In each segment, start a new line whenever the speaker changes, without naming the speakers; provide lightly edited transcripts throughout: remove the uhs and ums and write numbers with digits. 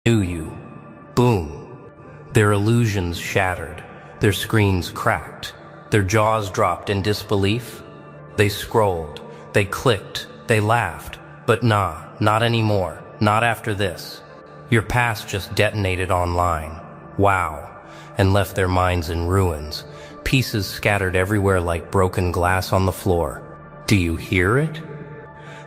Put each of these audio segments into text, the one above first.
Knew you. Boom. Their illusions shattered, their screens cracked, their jaws dropped in disbelief. They scrolled, they clicked, they laughed, but nah, not anymore, not after this. Your past just detonated online. Wow. And left their minds in ruins, pieces scattered everywhere like broken glass on the floor. Do you hear it?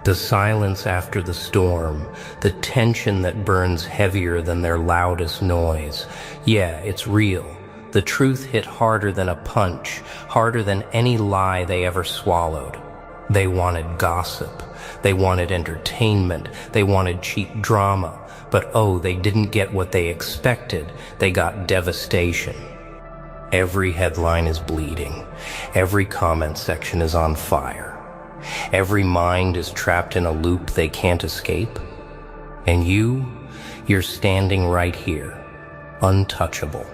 The silence after the storm, the tension that burns heavier than their loudest noise. Yeah, it's real. The truth hit harder than a punch, harder than any lie they ever swallowed. They wanted gossip. They wanted entertainment. They wanted cheap drama. But oh, they didn't get what they expected. They got devastation. Every headline is bleeding. Every comment section is on fire. Every mind is trapped in a loop they can't escape. And you're standing right here, untouchable,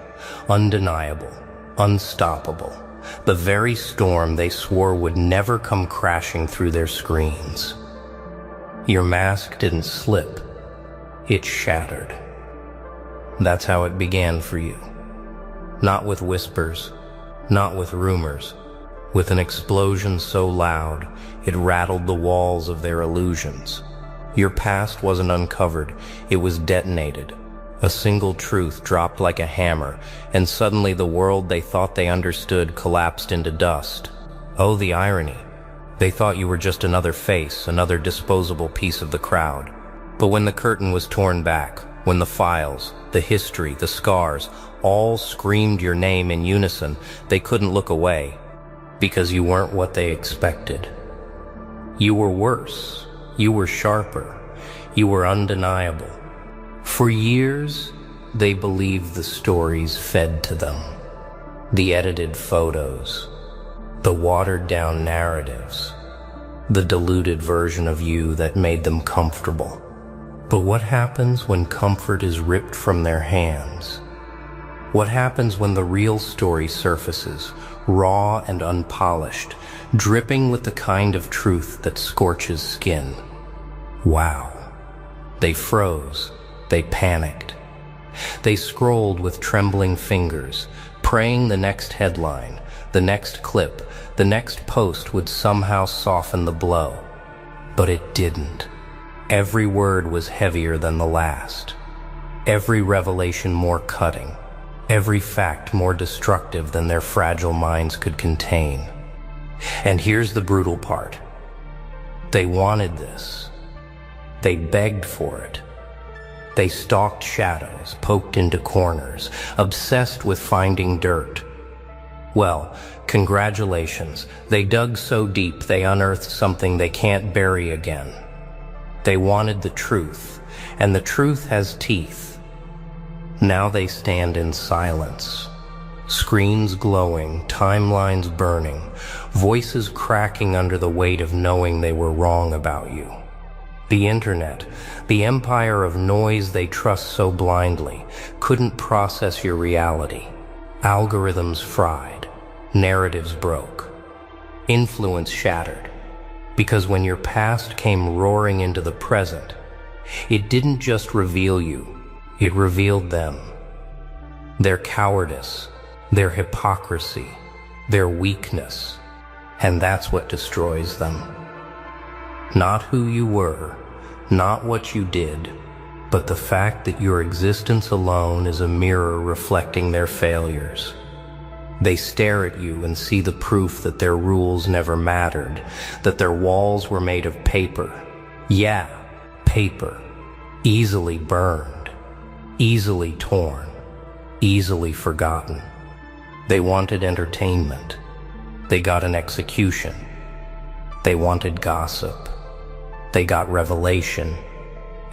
undeniable, unstoppable. The very storm they swore would never come crashing through their screens. Your mask didn't slip, it shattered. That's how it began for you. Not with whispers, not with rumors, with an explosion so loud it rattled the walls of their illusions. Your past wasn't uncovered, it was detonated. A single truth dropped like a hammer, and suddenly the world they thought they understood collapsed into dust. Oh, the irony. They thought you were just another face, another disposable piece of the crowd. But when the curtain was torn back, when the files, the history, the scars, all screamed your name in unison, they couldn't look away, because you weren't what they expected. You were worse. You were sharper. You were undeniable. For years, they believed the stories fed to them. The edited photos, the watered-down narratives, the diluted version of you that made them comfortable. But what happens when comfort is ripped from their hands? What happens when the real story surfaces, raw and unpolished, dripping with the kind of truth that scorches skin? Wow. They froze. They panicked. They scrolled with trembling fingers, praying the next headline, the next clip, the next post would somehow soften the blow. But it didn't. Every word was heavier than the last. Every revelation more cutting. Every fact more destructive than their fragile minds could contain. And here's the brutal part. They wanted this. They begged for it. They stalked shadows, poked into corners, obsessed with finding dirt. Well, congratulations. They dug so deep they unearthed something they can't bury again. They wanted the truth, and the truth has teeth. Now they stand in silence. Screens glowing, timelines burning, voices cracking under the weight of knowing they were wrong about you. The internet, the empire of noise they trust so blindly, couldn't process your reality. Algorithms fried, narratives broke, influence shattered. Because when your past came roaring into the present, it didn't just reveal you, it revealed them. Their cowardice, their hypocrisy, their weakness, and that's what destroys them. Not who you were, not what you did, but the fact that your existence alone is a mirror reflecting their failures. They stare at you and see the proof that their rules never mattered, that their walls were made of paper. Yeah, paper. Easily burned, easily torn, easily forgotten. They wanted entertainment. They got an execution. They wanted gossip. They got revelation.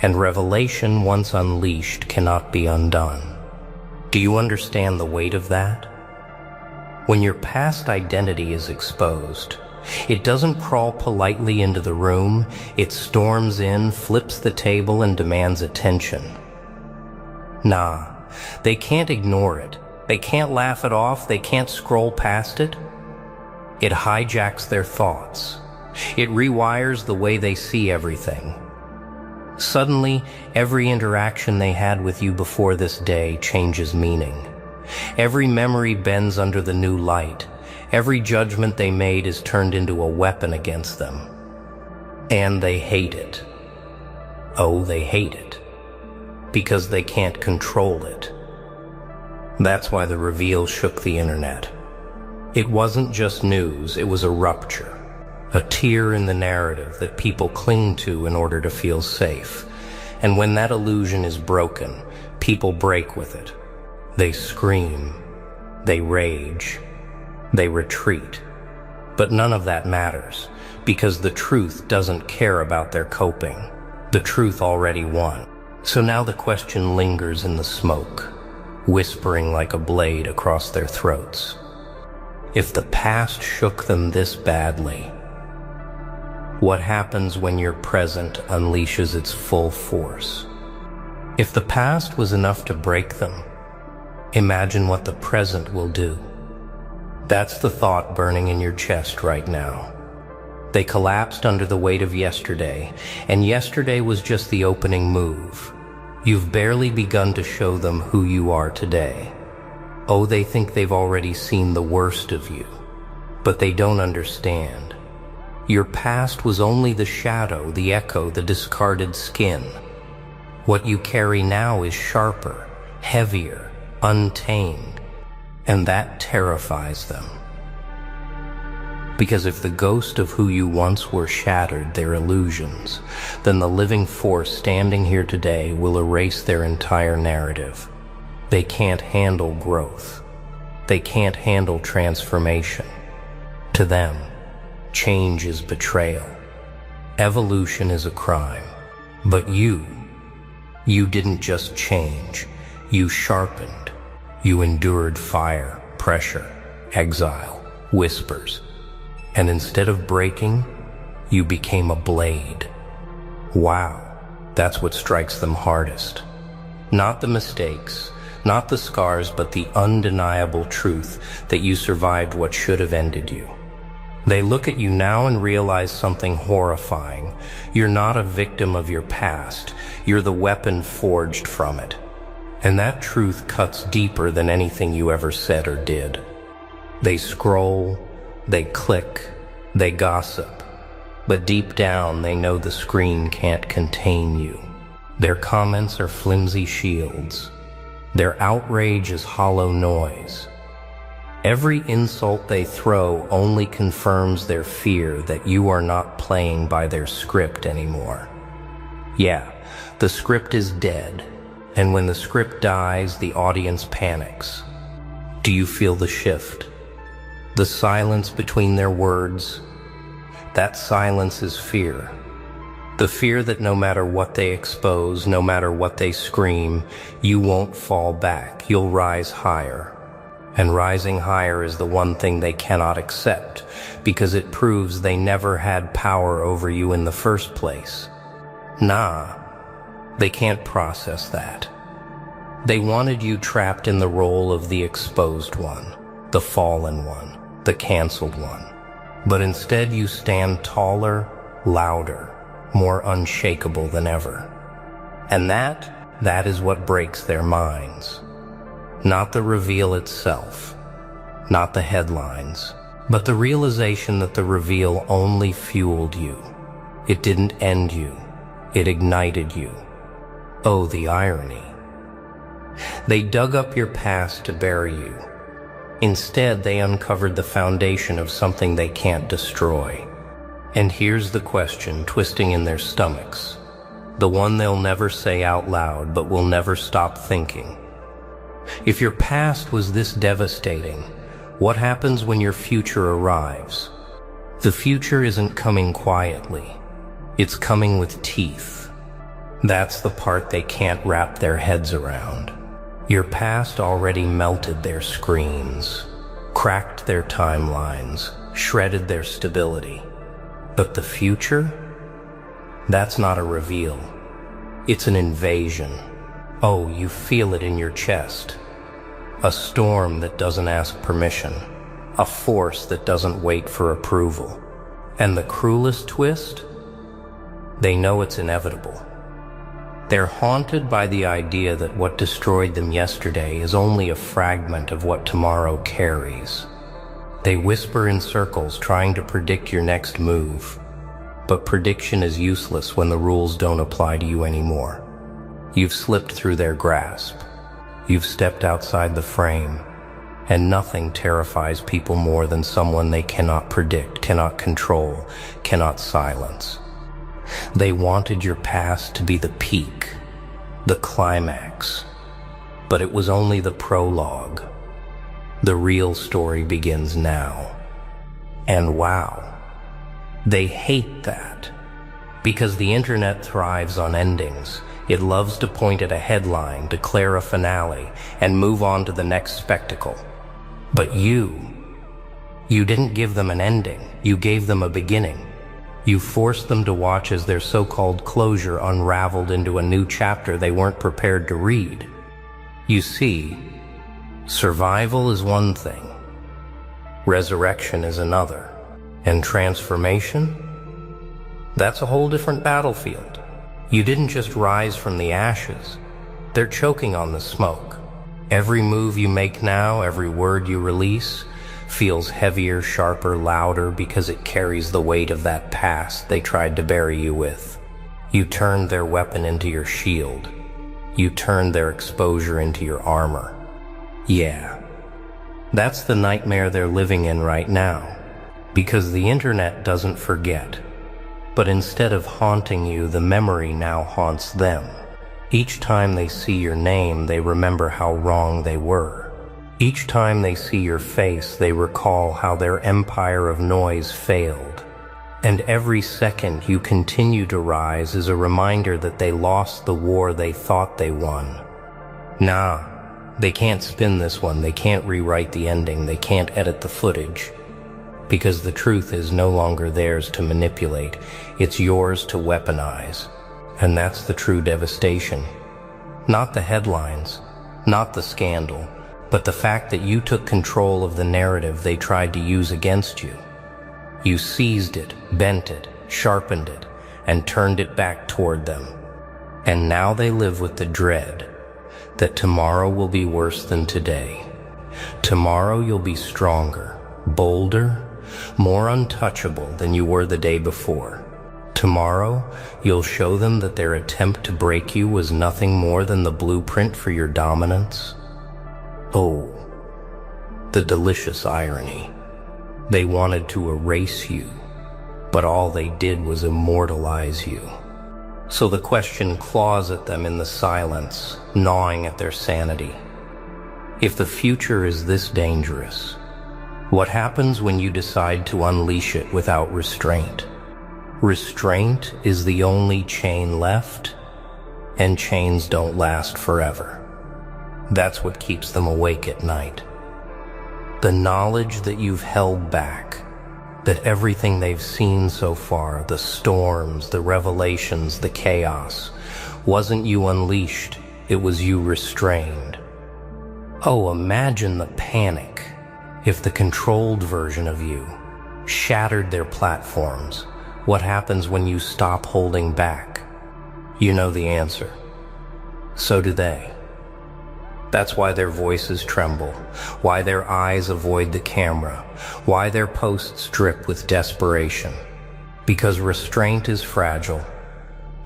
And revelation, once unleashed, cannot be undone. Do you understand the weight of that? When your past identity is exposed, it doesn't crawl politely into the room, it storms in, flips the table, and demands attention. Nah, they can't ignore it. They can't laugh it off. They can't scroll past it. It hijacks their thoughts. It rewires the way they see everything. Suddenly, every interaction they had with you before this day changes meaning. Every memory bends under the new light. Every judgment they made is turned into a weapon against them. And they hate it. Oh, they hate it. Because they can't control it. That's why the reveal shook the internet. It wasn't just news, it was a rupture. A tear in the narrative that people cling to in order to feel safe. And when that illusion is broken, people break with it. They scream, they rage, they retreat. But none of that matters, because the truth doesn't care about their coping. The truth already won. So now the question lingers in the smoke, whispering like a blade across their throats. If the past shook them this badly, what happens when your present unleashes its full force? If the past was enough to break them, imagine what the present will do. That's the thought burning in your chest right now. They collapsed under the weight of yesterday, and yesterday was just the opening move. You've barely begun to show them who you are today. Oh, they think they've already seen the worst of you, but they don't understand. Your past was only the shadow, the echo, the discarded skin. What you carry now is sharper, heavier, untamed, and that terrifies them. Because if the ghost of who you once were shattered their illusions, then the living force standing here today will erase their entire narrative. They can't handle growth. They can't handle transformation. To them, change is betrayal. Evolution is a crime. But you didn't just change. You sharpened. You endured fire, pressure, exile, whispers. And instead of breaking, you became a blade. Wow, that's what strikes them hardest. Not the mistakes, not the scars, but the undeniable truth that you survived what should have ended you. They look at you now and realize something horrifying. You're not a victim of your past. You're the weapon forged from it. And that truth cuts deeper than anything you ever said or did. They scroll, they click, they gossip. But deep down, they know the screen can't contain you. Their comments are flimsy shields. Their outrage is hollow noise. Every insult they throw only confirms their fear that you are not playing by their script anymore. Yeah, the script is dead, and when the script dies, the audience panics. Do you feel the shift? The silence between their words? That silence is fear. The fear that no matter what they expose, no matter what they scream, you won't fall back, you'll rise higher. And rising higher is the one thing they cannot accept, because it proves they never had power over you in the first place. Nah, they can't process that. They wanted you trapped in the role of the exposed one, the fallen one, the canceled one. But instead you stand taller, louder, more unshakable than ever. And that is what breaks their minds. Not the reveal itself, not the headlines, but the realization that the reveal only fueled you. It didn't end you, it ignited you. Oh, the irony. They dug up your past to bury you. Instead, they uncovered the foundation of something they can't destroy. And here's the question twisting in their stomachs, the one they'll never say out loud but will never stop thinking. If your past was this devastating, what happens when your future arrives? The future isn't coming quietly. It's coming with teeth. That's the part they can't wrap their heads around. Your past already melted their screens, cracked their timelines, shredded their stability. But the future? That's not a reveal. It's an invasion. Oh, you feel it in your chest. A storm that doesn't ask permission. A force that doesn't wait for approval. And the cruelest twist? They know it's inevitable. They're haunted by the idea that what destroyed them yesterday is only a fragment of what tomorrow carries. They whisper in circles trying to predict your next move, but prediction is useless when the rules don't apply to you anymore. You've slipped through their grasp. You've stepped outside the frame, and nothing terrifies people more than someone they cannot predict, cannot control, cannot silence. They wanted your past to be the peak, the climax, but it was only the prologue. The real story begins now. And wow, they hate that, because the internet thrives on endings. It loves to point at a headline, declare a finale, and move on to the next spectacle. But you didn't give them an ending. You gave them a beginning. You forced them to watch as their so-called closure unraveled into a new chapter they weren't prepared to read. You see, survival is one thing, resurrection is another, and transformation? That's a whole different battlefield. You didn't just rise from the ashes. They're choking on the smoke. Every move you make now, every word you release, feels heavier, sharper, louder because it carries the weight of that past they tried to bury you with. You turned their weapon into your shield. You turned their exposure into your armor. Yeah, that's the nightmare they're living in right now, because the internet doesn't forget. But instead of haunting you, the memory now haunts them. Each time they see your name, they remember how wrong they were. Each time they see your face, they recall how their empire of noise failed. And every second you continue to rise is a reminder that they lost the war they thought they won. Nah, they can't spin this one. They can't rewrite the ending. They can't edit the footage. Because the truth is no longer theirs to manipulate. It's yours to weaponize. And that's the true devastation. Not the headlines, not the scandal, but the fact that you took control of the narrative they tried to use against you. You seized it, bent it, sharpened it, and turned it back toward them. And now they live with the dread that tomorrow will be worse than today. Tomorrow you'll be stronger, bolder, more untouchable than you were the day before. Tomorrow, you'll show them that their attempt to break you was nothing more than the blueprint for your dominance. Oh, the delicious irony. They wanted to erase you, but all they did was immortalize you. So the question claws at them in the silence, gnawing at their sanity. If the future is this dangerous, what happens when you decide to unleash it without restraint? Restraint is the only chain left, and chains don't last forever. That's what keeps them awake at night. The knowledge that you've held back, that everything they've seen so far, the storms, the revelations, the chaos, wasn't you unleashed, it was you restrained. Oh, imagine the panic if the controlled version of you shattered their platforms. What happens when you stop holding back? You know the answer. So do they. That's why their voices tremble, why their eyes avoid the camera, why their posts drip with desperation. Because restraint is fragile,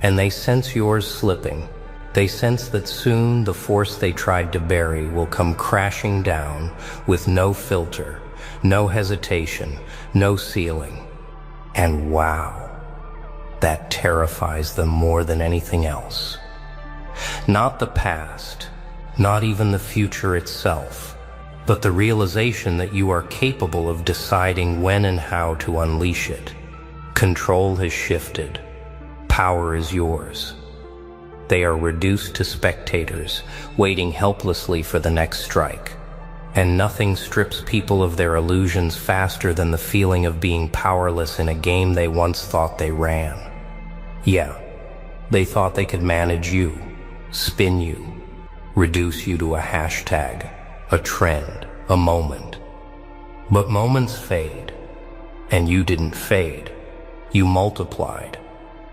and they sense yours slipping. They sense that soon the force they tried to bury will come crashing down with no filter, no hesitation, no ceiling. And wow, that terrifies them more than anything else. Not the past, not even the future itself, but the realization that you are capable of deciding when and how to unleash it. Control has shifted. Power is yours. They are reduced to spectators, waiting helplessly for the next strike. And nothing strips people of their illusions faster than the feeling of being powerless in a game they once thought they ran. Yeah, they thought they could manage you, spin you, reduce you to a hashtag, a trend, a moment. But moments fade, and you didn't fade. You multiplied.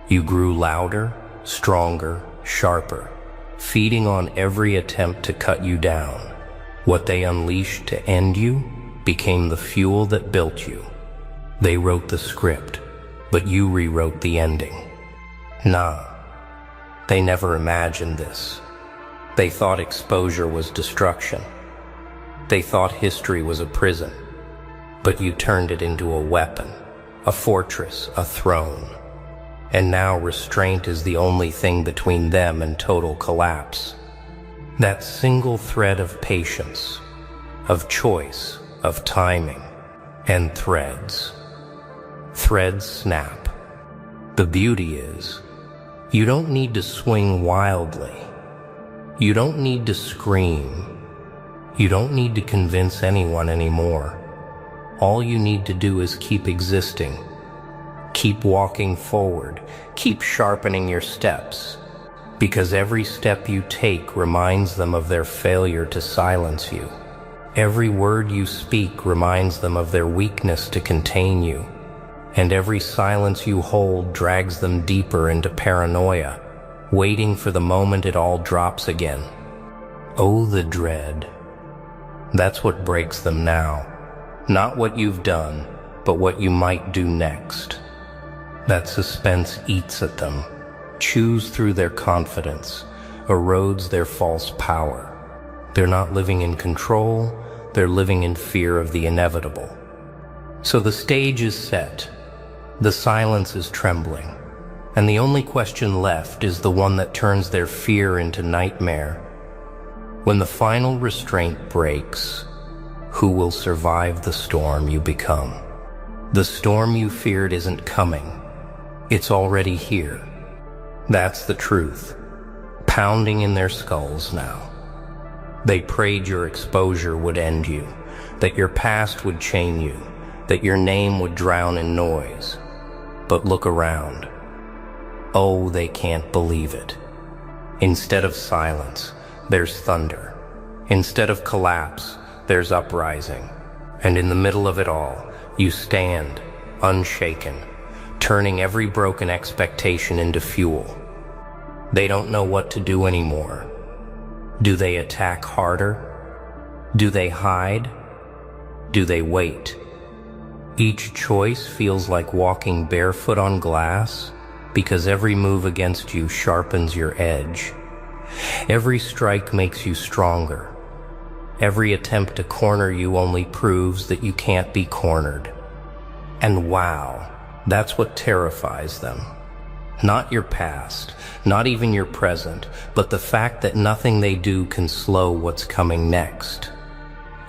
You grew louder, stronger, sharper, feeding on every attempt to cut you down. What they unleashed to end you became the fuel that built you. They wrote the script, but you rewrote the ending. Nah, they never imagined this. They thought exposure was destruction. They thought history was a prison, but you turned it into a weapon, a fortress, a throne. And now restraint is the only thing between them and total collapse. That single thread of patience, of choice, of timing, and threads. Threads snap. The beauty is, you don't need to swing wildly. You don't need to scream. You don't need to convince anyone anymore. All you need to do is keep existing. Keep walking forward. Keep sharpening your steps. Because every step you take reminds them of their failure to silence you. Every word you speak reminds them of their weakness to contain you. And every silence you hold drags them deeper into paranoia, waiting for the moment it all drops again. Oh, the dread. That's what breaks them now. Not what you've done, but what you might do next. That suspense eats at them, chews through their confidence, erodes their false power. They're not living in control, they're living in fear of the inevitable. So the stage is set, the silence is trembling, and the only question left is the one that turns their fear into nightmare. When the final restraint breaks, who will survive the storm you become? The storm you feared isn't coming. It's already here. That's the truth, pounding in their skulls now. They prayed your exposure would end you, that your past would chain you, that your name would drown in noise. But look around. Oh, they can't believe it. Instead of silence, there's thunder. Instead of collapse, there's uprising. And in the middle of it all, you stand, unshaken, turning every broken expectation into fuel. They don't know what to do anymore. Do they attack harder? Do they hide? Do they wait? Each choice feels like walking barefoot on glass, because every move against you sharpens your edge. Every strike makes you stronger. Every attempt to corner you only proves that you can't be cornered. And wow, that's what terrifies them. Not your past, not even your present, but the fact that nothing they do can slow what's coming next.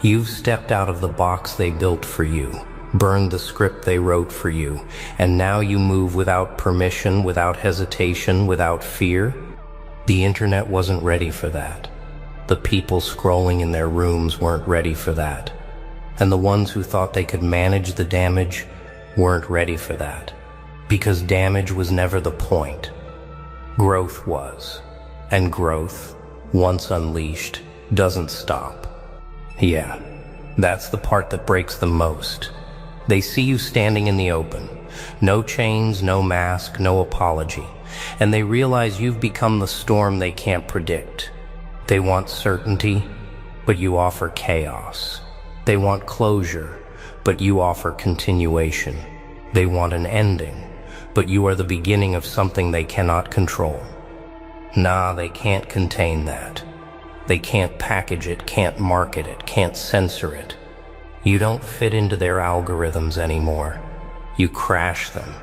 You've stepped out of the box they built for you, burned the script they wrote for you, and now you move without permission, without hesitation, without fear. The internet wasn't ready for that. The people scrolling in their rooms weren't ready for that. And the ones who thought they could manage the damage weren't ready for that. Because damage was never the point. Growth was. And growth, once unleashed, doesn't stop. Yeah, that's the part that breaks them most. They see you standing in the open. No chains, no mask, no apology. And they realize you've become the storm they can't predict. They want certainty, but you offer chaos. They want closure, but you offer continuation. They want an ending, but you are the beginning of something they cannot control. Nah, they can't contain that. They can't package it, can't market it, can't censor it. You don't fit into their algorithms anymore. You crash them.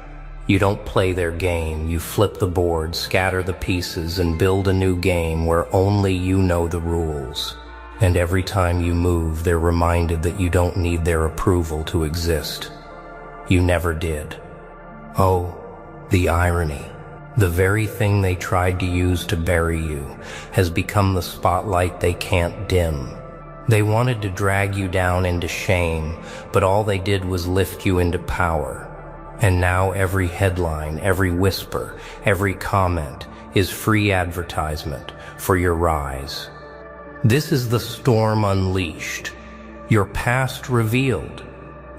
You don't play their game. You flip the board, scatter the pieces, and build a new game where only you know the rules. And every time you move, they're reminded that you don't need their approval to exist. You never did. Oh, the irony. The very thing they tried to use to bury you has become the spotlight they can't dim. They wanted to drag you down into shame, but all they did was lift you into power. And now every headline, every whisper, every comment is free advertisement for your rise. This is the storm unleashed, your past revealed,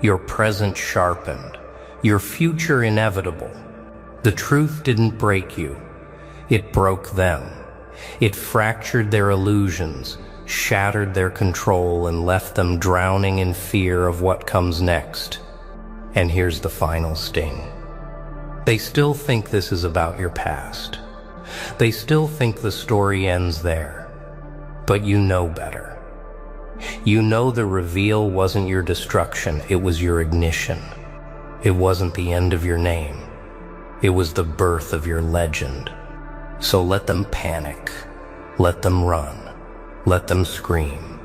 your present sharpened, your future inevitable. The truth didn't break you. It broke them. It fractured their illusions, shattered their control, and left them drowning in fear of what comes next. And here's the final sting. They still think this is about your past. They still think the story ends there. But you know better. You know the reveal wasn't your destruction, it was your ignition. It wasn't the end of your name. It was the birth of your legend. So let them panic. Let them run. Let them scream.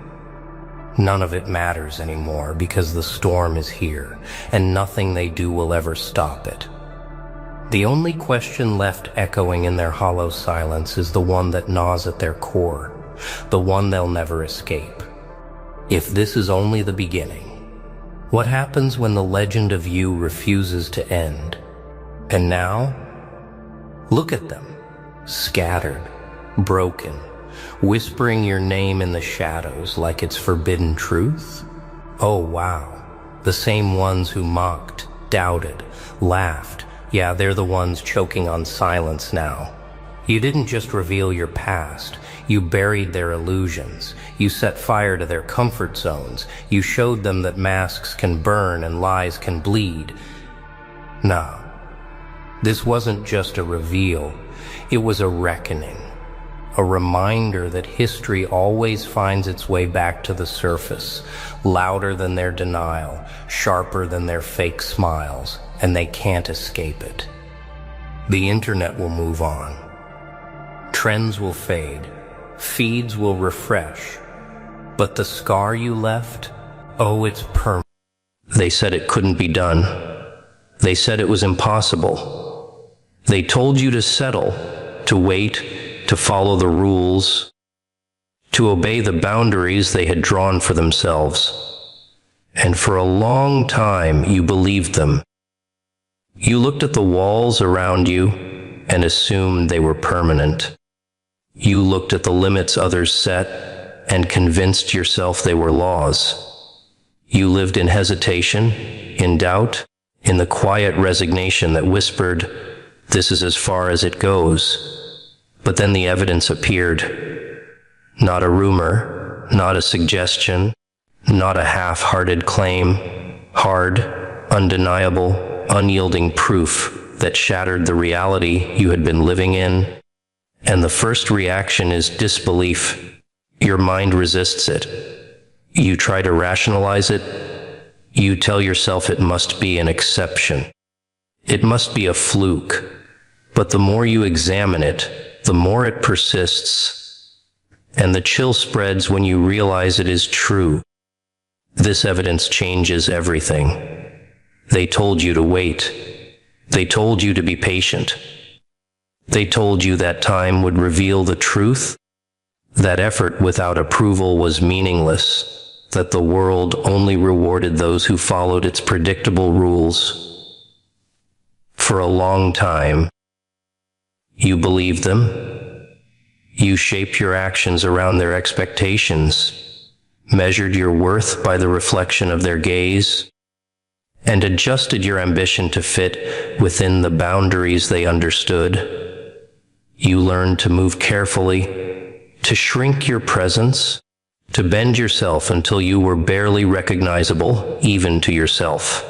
None of it matters anymore because the storm is here, and nothing they do will ever stop it. The only question left echoing in their hollow silence is the one that gnaws at their core, the one they'll never escape. If this is only the beginning, what happens when the legend of you refuses to end? And now, look at them, scattered, broken, whispering your name in the shadows like it's forbidden truth. Oh wow, the same ones who mocked, doubted, laughed. Yeah, they're the ones choking on silence now. You didn't just reveal your past, you buried their illusions. You set fire to their comfort zones. You showed them that masks can burn and lies can bleed. Nah, this wasn't just a reveal, it was a reckoning. A reminder that history always finds its way back to the surface, louder than their denial, sharper than their fake smiles, and they can't escape it. The internet will move on. Trends will fade. Feeds will refresh. But the scar you left, oh, it's permanent. They said it couldn't be done. They said it was impossible. They told you to settle, to wait, to follow the rules, to obey the boundaries they had drawn for themselves. And for a long time, you believed them. You looked at the walls around you and assumed they were permanent. You looked at the limits others set and convinced yourself they were laws. You lived in hesitation, in doubt, in the quiet resignation that whispered, "This is as far as it goes." But then the evidence appeared. Not a rumor, not a suggestion, not a half-hearted claim. Hard, undeniable, unyielding proof that shattered the reality you had been living in. And the first reaction is disbelief. Your mind resists it. You try to rationalize it. You tell yourself it must be an exception. It must be a fluke. But the more you examine it, the more it persists, and the chill spreads when you realize it is true. This evidence changes everything. They told you to wait. They told you to be patient. They told you that time would reveal the truth, that effort without approval was meaningless, that the world only rewarded those who followed its predictable rules. For a long time, you believed them. You shaped your actions around their expectations, measured your worth by the reflection of their gaze, and adjusted your ambition to fit within the boundaries they understood. You learned to move carefully, to shrink your presence, to bend yourself until you were barely recognizable, even to yourself.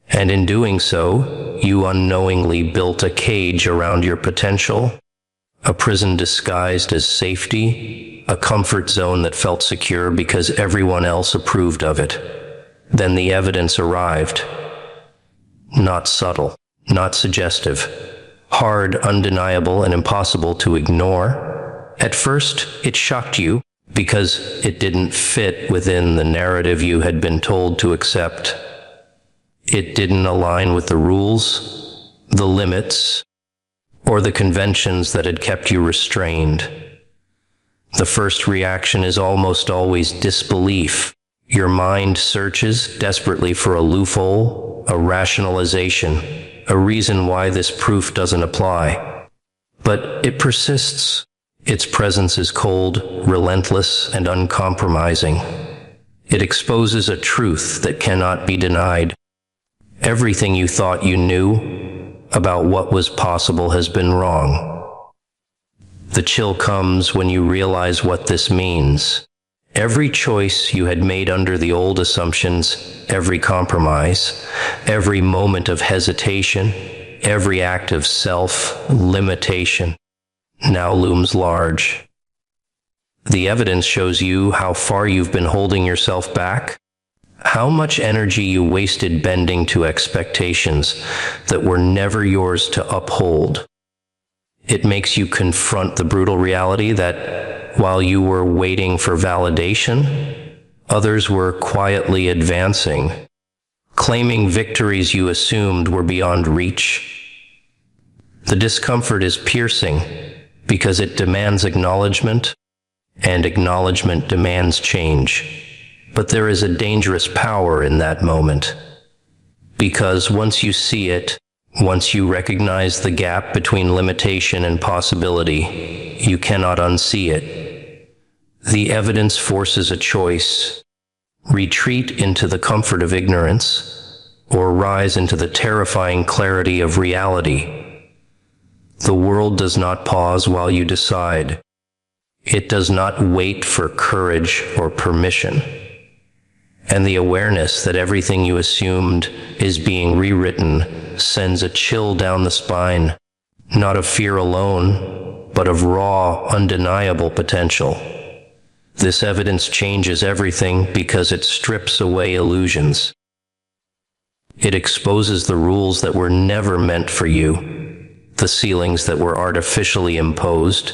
And in doing so, you unknowingly built a cage around your potential, a prison disguised as safety, a comfort zone that felt secure because everyone else approved of it. Then the evidence arrived. Not subtle, not suggestive, hard, undeniable, and impossible to ignore. At first, it shocked you because it didn't fit within the narrative you had been told to accept. It didn't align with the rules, the limits, or the conventions that had kept you restrained. The first reaction is almost always disbelief. Your mind searches desperately for a loophole, a rationalization, a reason why this proof doesn't apply. But it persists. Its presence is cold, relentless, and uncompromising. It exposes a truth that cannot be denied. Everything you thought you knew, about what was possible has been wrong. The chill comes when you realize what this means. Every choice you had made under the old assumptions, every compromise, every moment of hesitation, every act of self-limitation now looms large. The evidence shows you how far you've been holding yourself back, how much energy you wasted bending to expectations that were never yours to uphold. It makes you confront the brutal reality that while you were waiting for validation, others were quietly advancing, claiming victories you assumed were beyond reach. The discomfort is piercing because it demands acknowledgement, and acknowledgement demands change. But there is a dangerous power in that moment, because once you see it, once you recognize the gap between limitation and possibility, you cannot unsee it. The evidence forces a choice: retreat into the comfort of ignorance, or rise into the terrifying clarity of reality. The world does not pause while you decide. It does not wait for courage or permission. And the awareness that everything you assumed is being rewritten sends a chill down the spine, not of fear alone, but of raw, undeniable potential. This evidence changes everything because it strips away illusions. It exposes the rules that were never meant for you, the ceilings that were artificially imposed,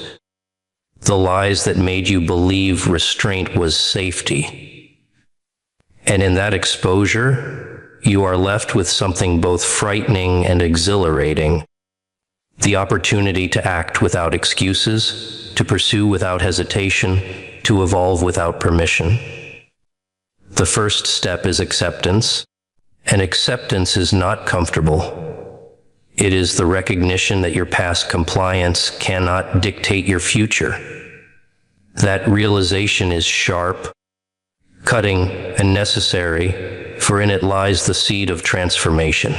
the lies that made you believe restraint was safety. And in that exposure, you are left with something both frightening and exhilarating: the opportunity to act without excuses, to pursue without hesitation, to evolve without permission. The first step is acceptance, and acceptance is not comfortable. It is the recognition that your past compliance cannot dictate your future. That realization is sharp, cutting, and necessary, for in it lies the seed of transformation.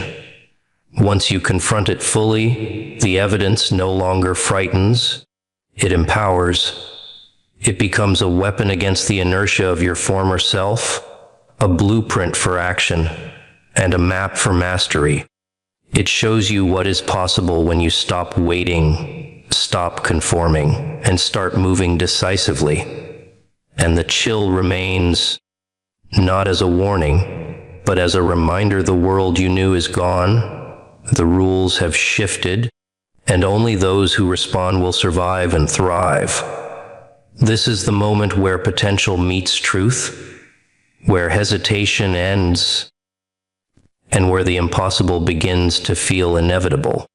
Once you confront it fully, the evidence no longer frightens, it empowers. It becomes a weapon against the inertia of your former self, a blueprint for action, and a map for mastery. It shows you what is possible when you stop waiting, stop conforming, and start moving decisively. And the chill remains, not as a warning, but as a reminder the world you knew is gone, the rules have shifted, and only those who respond will survive and thrive. This is the moment where potential meets truth, where hesitation ends, and where the impossible begins to feel inevitable.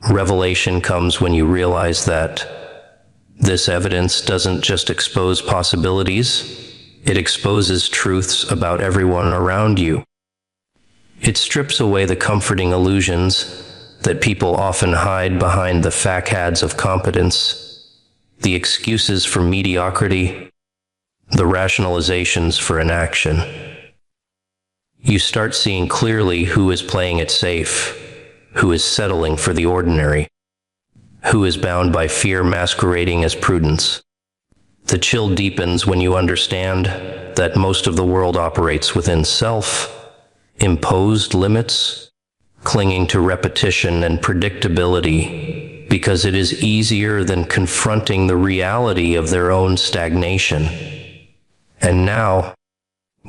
Revelation comes when you realize that this evidence doesn't just expose possibilities, it exposes truths about everyone around you. It strips away the comforting illusions that people often hide behind the facades of competence, the excuses for mediocrity, the rationalizations for inaction. You start seeing clearly who is playing it safe, who is settling for the ordinary, who is bound by fear masquerading as prudence. The chill deepens when you understand that most of the world operates within self-imposed limits, clinging to repetition and predictability because it is easier than confronting the reality of their own stagnation. And now,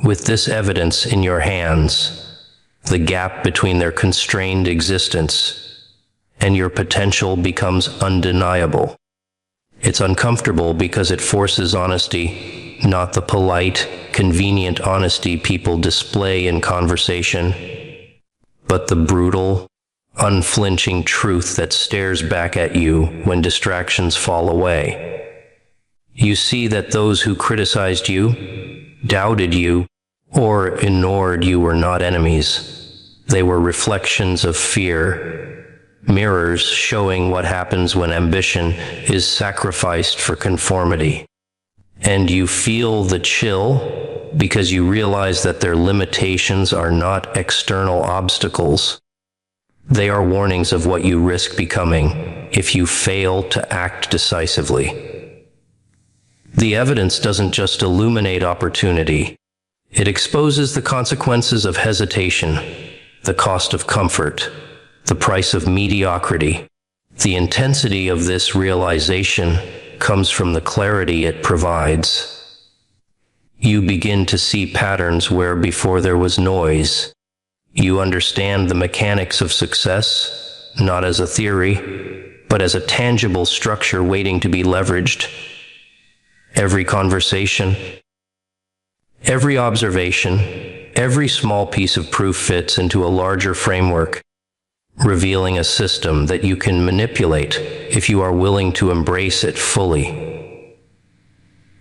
with this evidence in your hands, the gap between their constrained existence and your potential becomes undeniable. It's uncomfortable because it forces honesty, not the polite, convenient honesty people display in conversation, but the brutal, unflinching truth that stares back at you when distractions fall away. You see that those who criticized you, doubted you, or ignored you were not enemies. They were reflections of fear, mirrors showing what happens when ambition is sacrificed for conformity. And you feel the chill because you realize that their limitations are not external obstacles, They are warnings of what you risk becoming if you fail to act decisively. The evidence doesn't just illuminate opportunity, it exposes the consequences of hesitation, the cost of comfort, the price of mediocrity. The intensity of this realization comes from the clarity it provides. You begin to see patterns where before there was noise. You understand the mechanics of success, not as a theory, but as a tangible structure waiting to be leveraged. Every conversation, every observation, every small piece of proof fits into a larger framework, revealing a system that you can manipulate if you are willing to embrace it fully.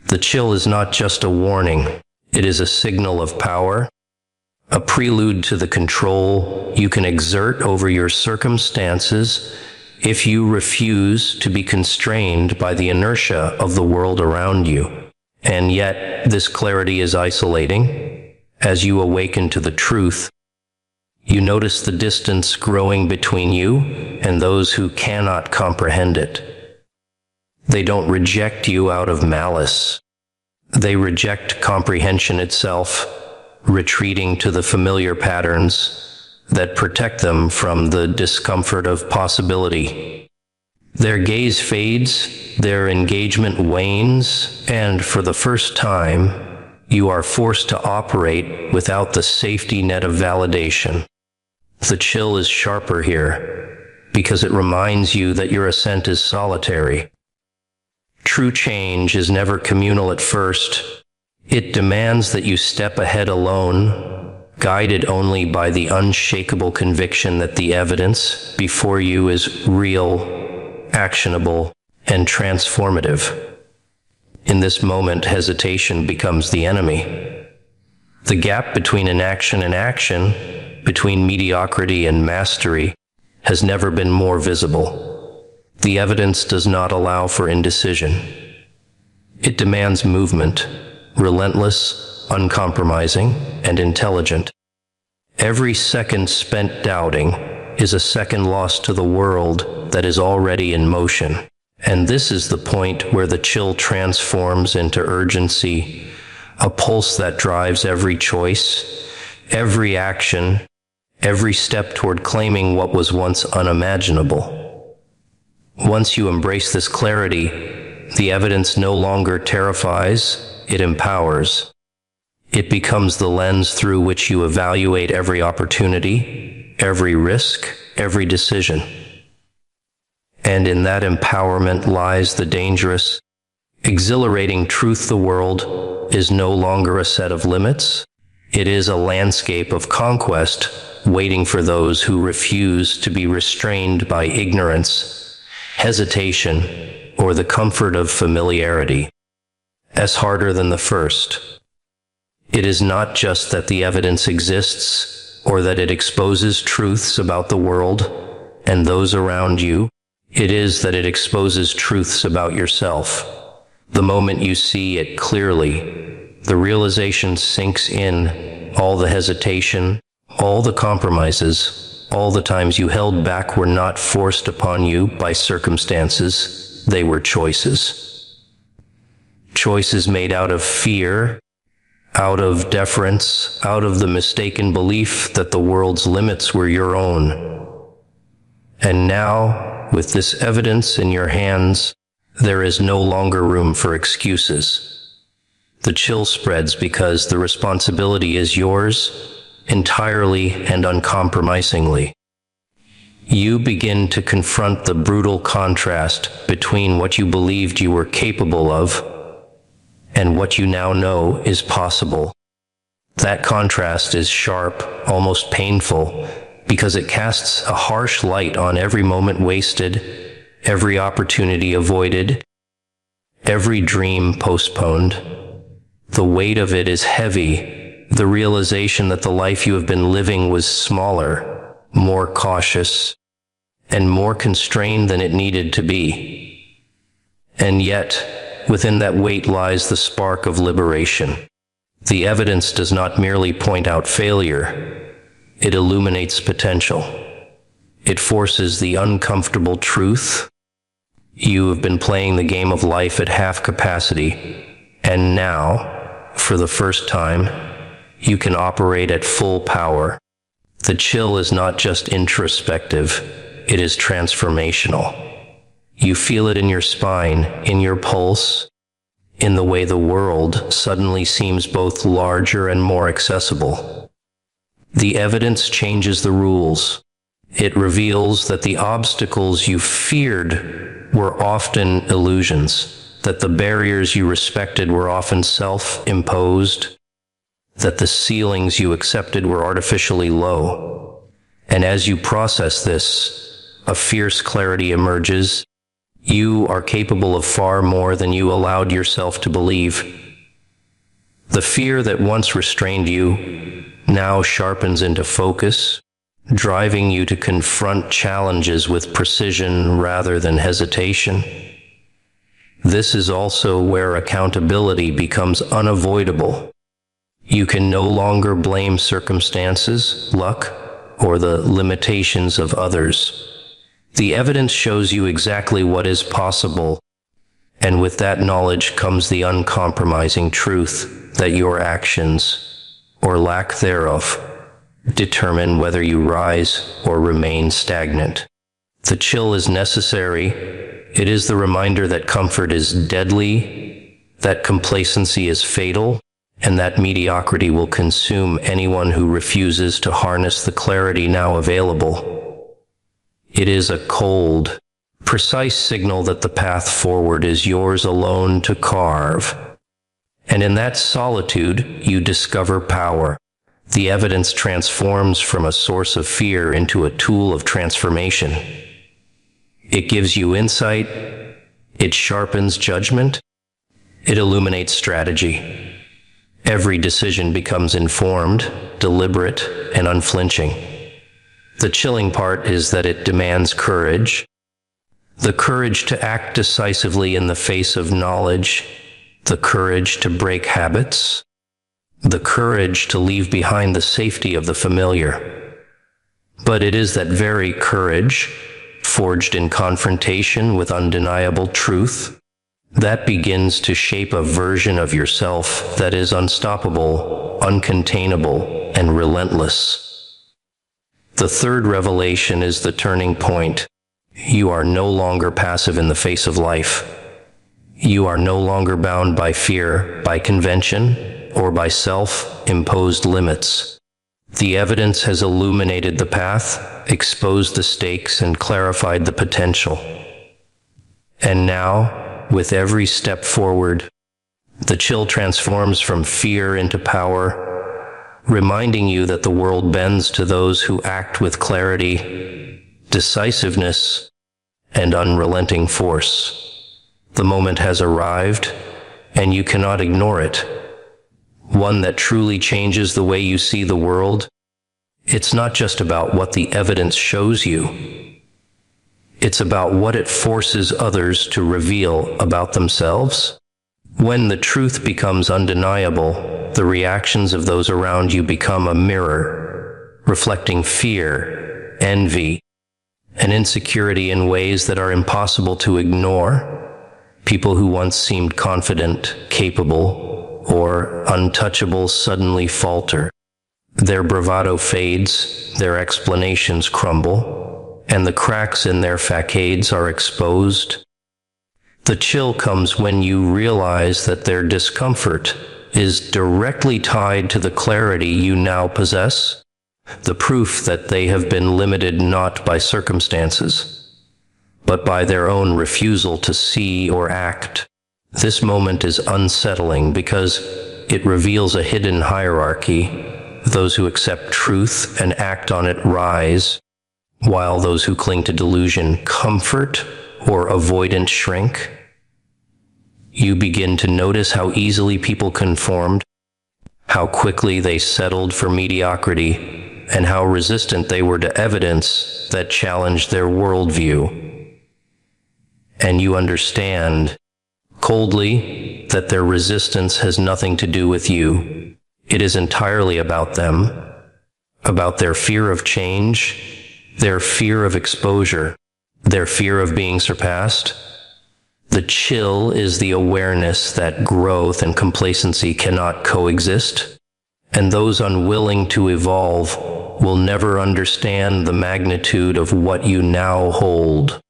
The chill is not just a warning, it is a signal of power, a prelude to the control you can exert over your circumstances if you refuse to be constrained by the inertia of the world around you. And yet, this clarity is isolating. As you awaken to the truth, you notice the distance growing between you and those who cannot comprehend it. They don't reject you out of malice. They reject comprehension itself, retreating to the familiar patterns that protect them from the discomfort of possibility. Their gaze fades, their engagement wanes, and for the first time, you are forced to operate without the safety net of validation. The chill is sharper here, because it reminds you that your ascent is solitary. True change is never communal at first. It demands that you step ahead alone, guided only by the unshakable conviction that the evidence before you is real, actionable, and transformative. In this moment, hesitation becomes the enemy. The gap between inaction and action, between mediocrity and mastery, has never been more visible. The evidence does not allow for indecision. It demands movement, relentless, uncompromising, and intelligent. Every second spent doubting is a second lost to the world that is already in motion. And this is the point where the chill transforms into urgency, a pulse that drives every choice, every action, every step toward claiming what was once unimaginable. Once you embrace this clarity, the evidence no longer terrifies, it empowers. It becomes the lens through which you evaluate every opportunity, every risk, every decision. And in that empowerment lies the dangerous, exhilarating truth. The world is no longer a set of limits. It is a landscape of conquest, waiting for those who refuse to be restrained by ignorance, hesitation, or the comfort of familiarity. As harder than the first. It is not just that the evidence exists, or that it exposes truths about the world and those around you. It is that it exposes truths about yourself. The moment you see it clearly, the realization sinks in. All the hesitation, all the compromises, all the times you held back were not forced upon you by circumstances, they were choices. Choices made out of fear, out of deference, out of the mistaken belief that the world's limits were your own. And now, with this evidence in your hands, there is no longer room for excuses. The chill spreads because the responsibility is yours, entirely and uncompromisingly. You begin to confront the brutal contrast between what you believed you were capable of and what you now know is possible. That contrast is sharp, almost painful, because it casts a harsh light on every moment wasted, every opportunity avoided, every dream postponed. The weight of it is heavy, the realization that the life you have been living was smaller, more cautious, and more constrained than it needed to be. And yet, within that weight lies the spark of liberation. The evidence does not merely point out failure, it illuminates potential. It forces the uncomfortable truth. You have been playing the game of life at half capacity, and now, for the first time, you can operate at full power. The chill is not just introspective, it is transformational. You feel it in your spine, in your pulse, in the way the world suddenly seems both larger and more accessible. The evidence changes the rules. It reveals that the obstacles you feared were often illusions, that the barriers you respected were often self-imposed, that the ceilings you accepted were artificially low. And as you process this, a fierce clarity emerges. You are capable of far more than you allowed yourself to believe. The fear that once restrained you now sharpens into focus, driving you to confront challenges with precision rather than hesitation. This is also where accountability becomes unavoidable. You can no longer blame circumstances, luck, or the limitations of others. The evidence shows you exactly what is possible, and with that knowledge comes the uncompromising truth that your actions, or lack thereof, determine whether you rise or remain stagnant. The chill is necessary. It is the reminder that comfort is deadly, that complacency is fatal, and that mediocrity will consume anyone who refuses to harness the clarity now available. It is a cold, precise signal that the path forward is yours alone to carve. And in that solitude, you discover power. The evidence transforms from a source of fear into a tool of transformation. It gives you insight, it sharpens judgment, it illuminates strategy. Every decision becomes informed, deliberate, and unflinching. The chilling part is that it demands courage. The courage to act decisively in the face of knowledge, the courage to break habits, the courage to leave behind the safety of the familiar. But it is that very courage, forged in confrontation with undeniable truth, that begins to shape a version of yourself that is unstoppable, uncontainable, and relentless. The third revelation is the turning point. You are no longer passive in the face of life. You are no longer bound by fear, by convention, or by self-imposed limits. The evidence has illuminated the path, exposed the stakes, and clarified the potential. And now, with every step forward, the chill transforms from fear into power, reminding you that the world bends to those who act with clarity, decisiveness, and unrelenting force. The moment has arrived, and you cannot ignore it. One that truly changes the way you see the world. It's not just about what the evidence shows you. It's about what it forces others to reveal about themselves. When the truth becomes undeniable, the reactions of those around you become a mirror, reflecting fear, envy, and insecurity in ways that are impossible to ignore. People who once seemed confident, capable, or untouchable suddenly falter. Their bravado fades, their explanations crumble, and the cracks in their facades are exposed. The chill comes when you realize that their discomfort is directly tied to the clarity you now possess, the proof that they have been limited not by circumstances, but by their own refusal to see or act. This moment is unsettling because it reveals a hidden hierarchy. Those who accept truth and act on it rise, while those who cling to delusion, comfort, or avoidance shrink. You begin to notice how easily people conformed, how quickly they settled for mediocrity, and how resistant they were to evidence that challenged their worldview. And you understand, coldly, that their resistance has nothing to do with you. It is entirely about them, about their fear of change, their fear of exposure, their fear of being surpassed. The chill is the awareness that growth and complacency cannot coexist, and those unwilling to evolve will never understand the magnitude of what you now hold.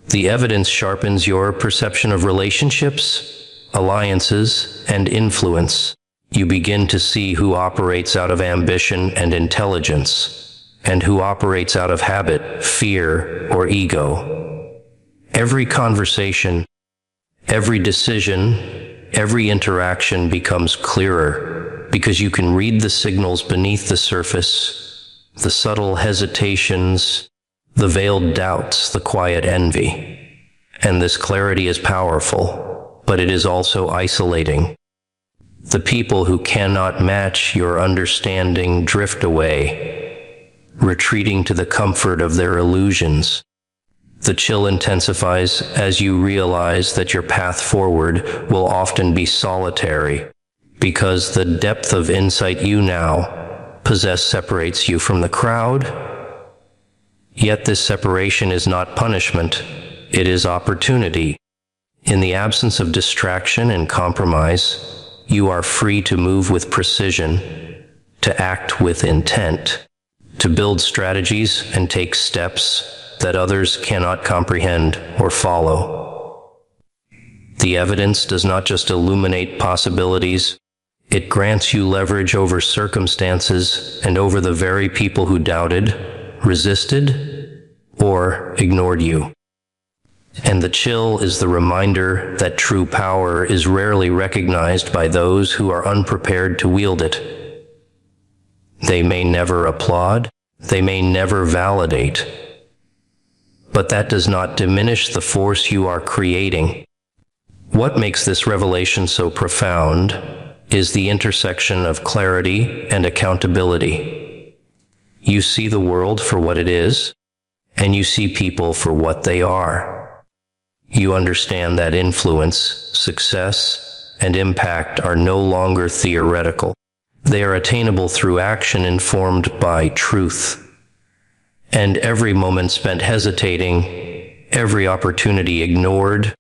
The evidence sharpens your perception of relationships, alliances, and influence. You begin to see who operates out of ambition and intelligence, and who operates out of habit, fear, or ego. Every conversation, every decision, every interaction becomes clearer because you can read the signals beneath the surface, the subtle hesitations, the veiled doubts, the quiet envy. And this clarity is powerful, but it is also isolating. The people who cannot match your understanding drift away, retreating to the comfort of their illusions. The chill intensifies as you realize that your path forward will often be solitary, because the depth of insight you now possess separates you from the crowd. Yet this separation is not punishment, it is opportunity. In the absence of distraction and compromise, you are free to move with precision, to act with intent, to build strategies and take steps that others cannot comprehend or follow. The evidence does not just illuminate possibilities, it grants you leverage over circumstances and over the very people who doubted, resisted, or ignored you. And the chill is the reminder that true power is rarely recognized by those who are unprepared to wield it. They may never applaud, they may never validate, but that does not diminish the force you are creating. What makes this revelation so profound is the intersection of clarity and accountability. You see the world for what it is, and you see people for what they are. You understand that influence, success, and impact are no longer theoretical. They are attainable through action informed by truth. And every moment spent hesitating, every opportunity ignored,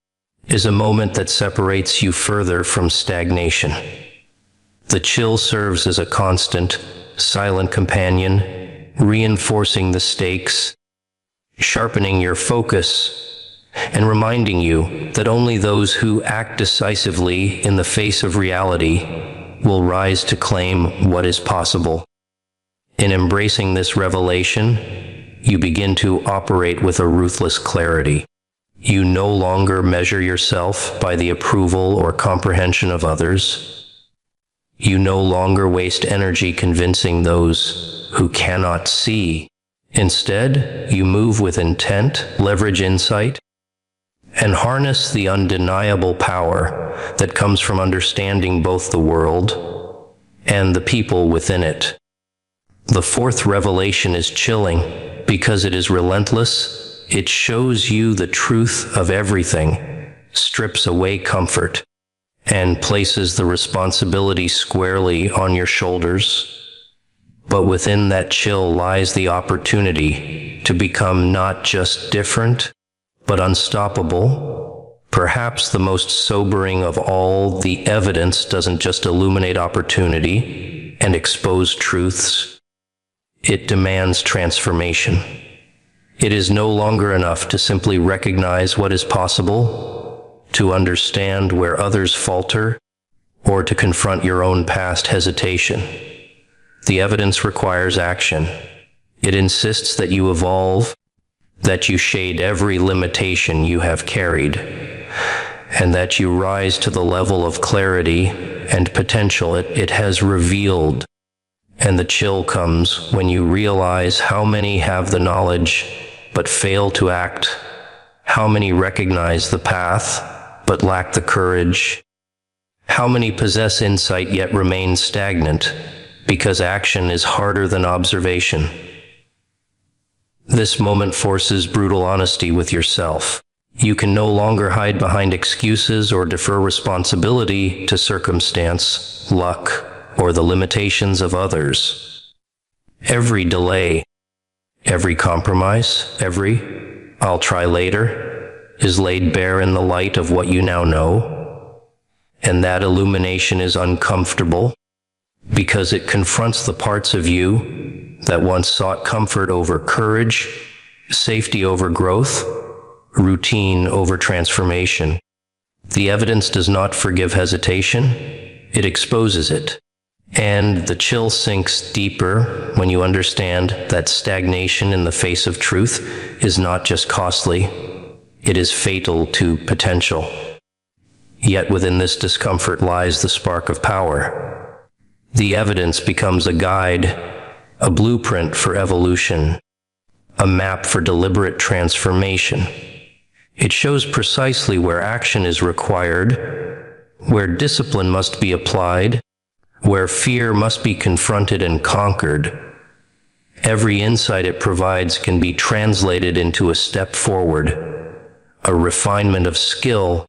is a moment that separates you further from stagnation. The chill serves as a constant, silent companion, reinforcing the stakes, sharpening your focus, and reminding you that only those who act decisively in the face of reality will rise to claim what is possible. In embracing this revelation, you begin to operate with a ruthless clarity. You no longer measure yourself by the approval or comprehension of others. You no longer waste energy convincing those who cannot see. Instead, you move with intent, leverage insight, and harness the undeniable power that comes from understanding both the world and the people within it. The fourth revelation is chilling because it is relentless. It shows you the truth of everything, strips away comfort, and places the responsibility squarely on your shoulders. But within that chill lies the opportunity to become not just different, but unstoppable. Perhaps the most sobering of all, the evidence doesn't just illuminate opportunity and expose truths. It demands transformation. It is no longer enough to simply recognize what is possible, to understand where others falter, or to confront your own past hesitation. The evidence requires action. It insists that you evolve, that you shade every limitation you have carried, and that you rise to the level of clarity and potential it has revealed. And the chill comes when you realize how many have the knowledge but fail to act, how many recognize the path but lack the courage, how many possess insight yet remain stagnant because action is harder than observation. This moment forces brutal honesty with yourself. You can no longer hide behind excuses or defer responsibility to circumstance, luck, or the limitations of others. Every delay, Every compromise, every "I'll try later" is laid bare in the light of what you now know. And that illumination is uncomfortable because it confronts the parts of you that once sought comfort over courage, safety over growth, routine over transformation. The evidence does not forgive hesitation, it exposes it. And the chill sinks deeper when you understand that stagnation in the face of truth is not just costly, it is fatal to potential. Yet within this discomfort lies the spark of power. The evidence becomes a guide, a blueprint for evolution, a map for deliberate transformation. It shows precisely where action is required, where discipline must be applied, where fear must be confronted and conquered. Every insight it provides can be translated into a step forward, a refinement of skill,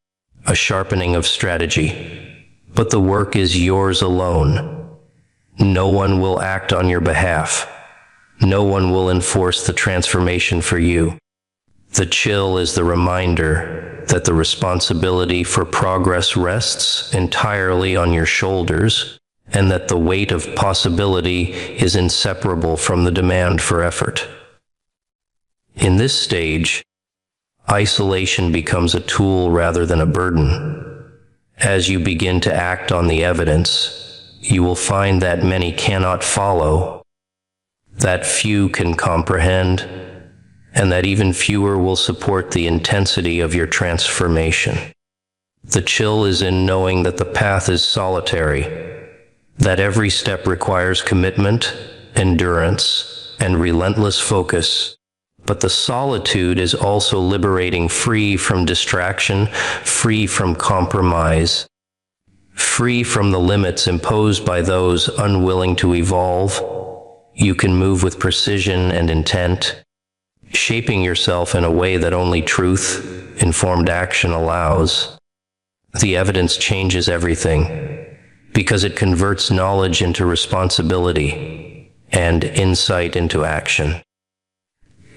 a sharpening of strategy. But the work is yours alone. No one will act on your behalf. No one will enforce the transformation for you. The chill is the reminder that the responsibility for progress rests entirely on your shoulders, and that the weight of possibility is inseparable from the demand for effort. In this stage, isolation becomes a tool rather than a burden. As you begin to act on the evidence, you will find that many cannot follow, that few can comprehend, and that even fewer will support the intensity of your transformation. The chill is in knowing that the path is solitary, that every step requires commitment, endurance, and relentless focus. But the solitude is also liberating, free from distraction, free from compromise, free from the limits imposed by those unwilling to evolve. You can move with precision and intent, shaping yourself in a way that only truth-informed action allows. The evidence changes everything, because it converts knowledge into responsibility and insight into action.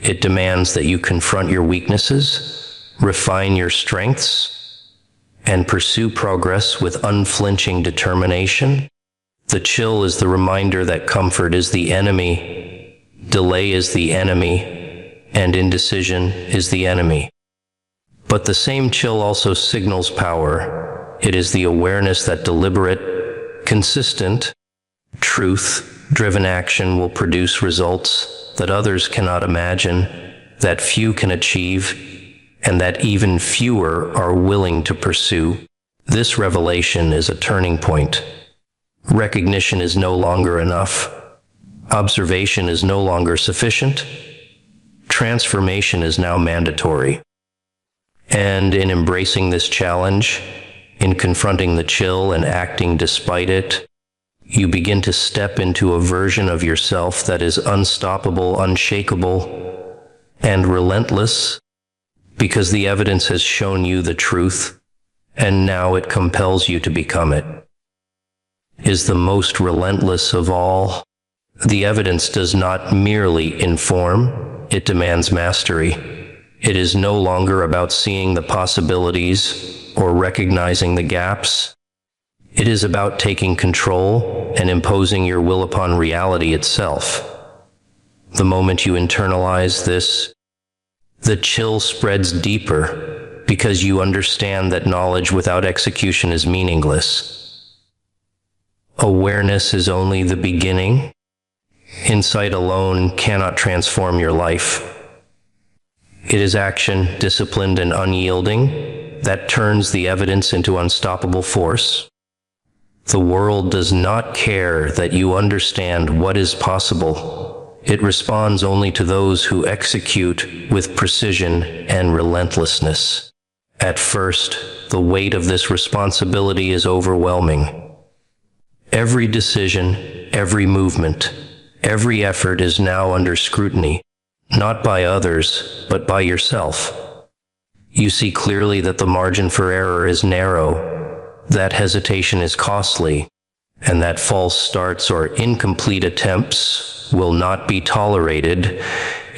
It demands that you confront your weaknesses, refine your strengths, and pursue progress with unflinching determination. The chill is the reminder that comfort is the enemy, delay is the enemy, and indecision is the enemy. But the same chill also signals power. It is the awareness that deliberate, consistent, truth-driven action will produce results that others cannot imagine, that few can achieve, and that even fewer are willing to pursue. This revelation is a turning point. Recognition is no longer enough. Observation is no longer sufficient. Transformation is now mandatory. And in embracing this challenge, in confronting the chill and acting despite it, you begin to step into a version of yourself that is unstoppable, unshakable, and relentless, because the evidence has shown you the truth, and now it compels you to become it. Is the most relentless of all. The evidence does not merely inform, it demands mastery. It is no longer about seeing the possibilities or recognizing the gaps. It is about taking control and imposing your will upon reality itself. The moment you internalize this, the chill spreads deeper because you understand that knowledge without execution is meaningless. Awareness is only the beginning. Insight alone cannot transform your life. It is action, disciplined and unyielding, that turns the evidence into unstoppable force. The world does not care that you understand what is possible. It responds only to those who execute with precision and relentlessness. At first, the weight of this responsibility is overwhelming. Every decision, every movement, every effort is now under scrutiny, not by others, but by yourself. You see clearly that the margin for error is narrow, that hesitation is costly, and that false starts or incomplete attempts will not be tolerated.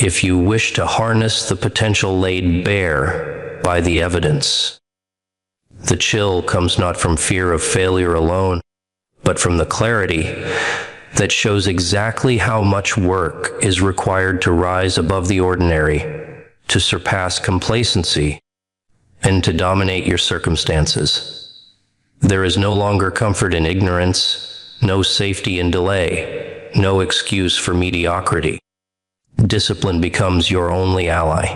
if you wish to harness the potential laid bare by the evidence. The chill comes not from fear of failure alone, but from the clarity that shows exactly how much work is required to rise above the ordinary, to surpass complacency, and to dominate your circumstances. There is no longer comfort in ignorance, no safety in delay, no excuse for mediocrity. Discipline becomes your only ally.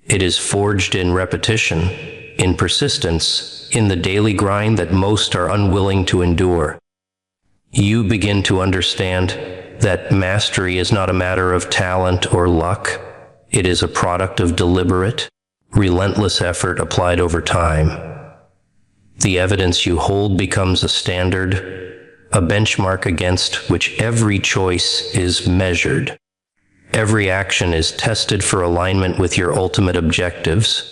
It is forged in repetition, in persistence, in the daily grind that most are unwilling to endure. You begin to understand that mastery is not a matter of talent or luck. It is a product of deliberate, relentless effort applied over time. The evidence you hold becomes a standard, a benchmark against which every choice is measured. Every action is tested for alignment with your ultimate objectives.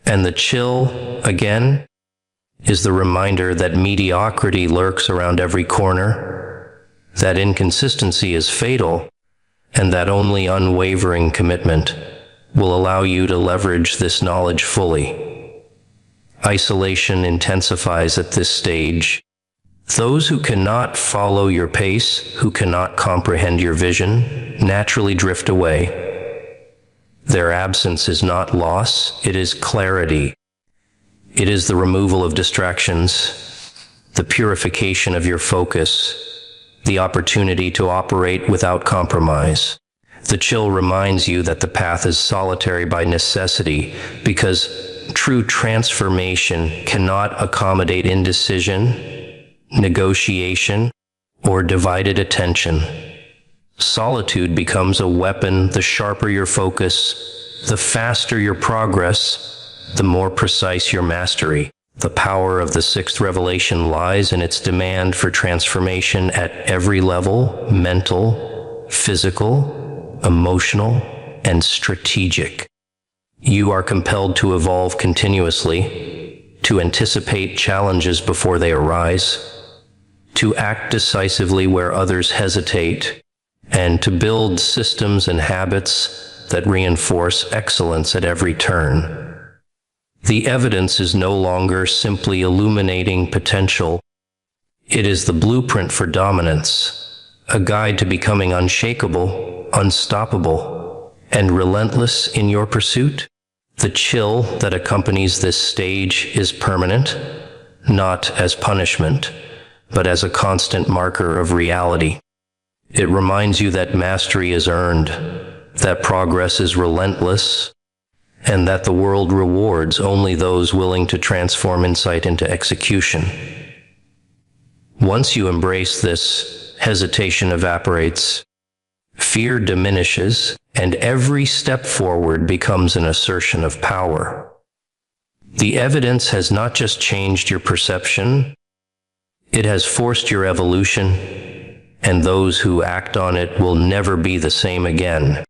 And the chill, again, is the reminder that mediocrity lurks around every corner, that inconsistency is fatal, and that only unwavering commitment will allow you to leverage this knowledge fully. Isolation intensifies at this stage. Those who cannot follow your pace, who cannot comprehend your vision, naturally drift away. Their absence is not loss, it is clarity. It is the removal of distractions, the purification of your focus, the opportunity to operate without compromise. The chill reminds you that the path is solitary by necessity, because true transformation cannot accommodate indecision, negotiation, or divided attention. Solitude becomes a weapon. The sharper your focus, the faster your progress, the more precise your mastery. The power of the sixth revelation lies in its demand for transformation at every level: mental, physical, emotional, and strategic. You are compelled to evolve continuously, to anticipate challenges before they arise, to act decisively where others hesitate, and to build systems and habits that reinforce excellence at every turn. The evidence is no longer simply illuminating potential. It is the blueprint for dominance, a guide to becoming unshakable, unstoppable, and relentless in your pursuit. The chill that accompanies this stage is permanent, not as punishment, but as a constant marker of reality. It reminds you that mastery is earned, that progress is relentless, and that the world rewards only those willing to transform insight into execution. Once you embrace this, hesitation evaporates, fear diminishes, and every step forward becomes an assertion of power. The evidence has not just changed your perception, it has forced your evolution, and those who act on it will never be the same again.